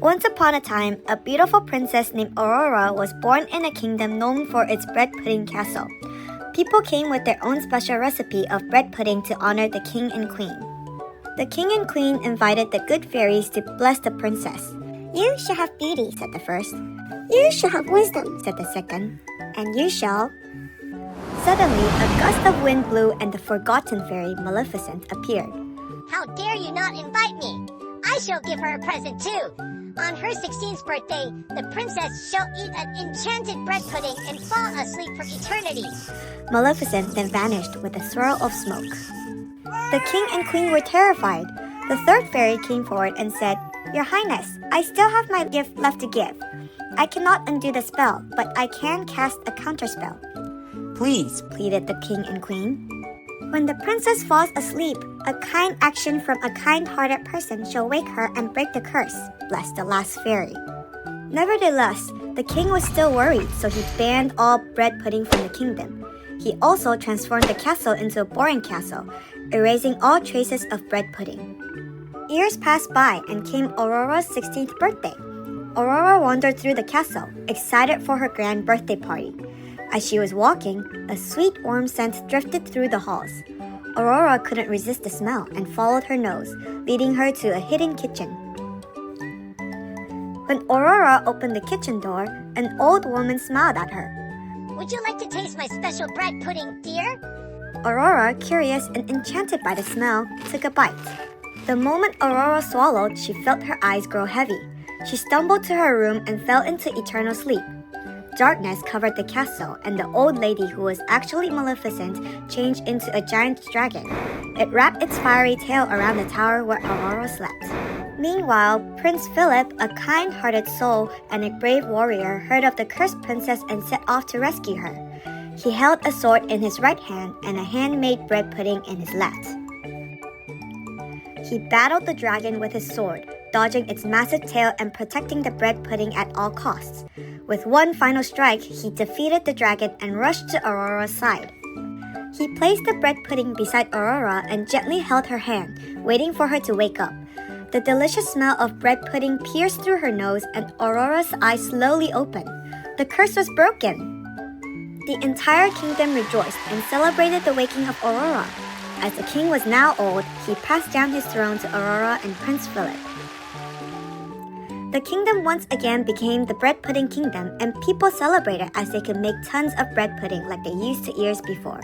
Once upon a time, a beautiful princess named Aurora was born in a kingdom known for its bread pudding castle. People came with their own special recipe of bread pudding to honor the king and queen. The king and queen invited the good fairies to bless the princess. "You shall have beauty," said the first. "You shall have wisdom," said the second. "And you shall..." Suddenly, a gust of wind blew and the forgotten fairy, Maleficent, appeared. How dare you not invite me? I shall give her a present too. On her 16th birthday, the princess shall eat an enchanted bread pudding and fall asleep for eternity. Maleficent then vanished with a swirl of smoke. The king and queen were terrified. The third fairy came forward and said, "Your Highness, I still have my gift left to give. I cannot undo the spell, but I can cast a counterspell." Please, pleaded the king and queen. "When the princess falls asleep, a kind action from a kind-hearted person shall wake her and break the curse," blessed the last fairy. Nevertheless, the king was still worried, so he banned all bread pudding from the kingdom. He also transformed the castle into a boring castle, erasing all traces of bread pudding. Years passed by and came Aurora's 16th birthday. Aurora wandered through the castle, excited for her grand birthday party. As she was walking, a sweet warm scent drifted through the halls. Aurora couldn't resist the smell and followed her nose, leading her to a hidden kitchen. When Aurora opened the kitchen door, an old woman smiled at her. Would you like to taste my special bread pudding, dear? Aurora, curious and enchanted by the smell, took a bite. The moment Aurora swallowed, she felt her eyes grow heavy. She stumbled to her room and fell into eternal sleep. Darkness covered the castle, and the old lady, who was actually Maleficent, changed into a giant dragon. It wrapped its fiery tail around the tower where Aurora slept. Meanwhile, Prince Philip, a kind-hearted soul and a brave warrior, heard of the cursed princess and set off to rescue her. He held a sword in his right hand and a handmade bread pudding in his left. He battled the dragon with his sword, dodging its massive tail and protecting the bread pudding at all costs. With one final strike, he defeated the dragon and rushed to Aurora's side. He placed the bread pudding beside Aurora and gently held her hand, waiting for her to wake up. The delicious smell of bread pudding pierced through her nose and Aurora's eyes slowly opened. The curse was broken. The entire kingdom rejoiced and celebrated the waking of Aurora. As the king was now old, he passed down his throne to Aurora and Prince Philip. The kingdom once again became the bread pudding kingdom, and people celebrated as they could make tons of bread pudding like they used to years before.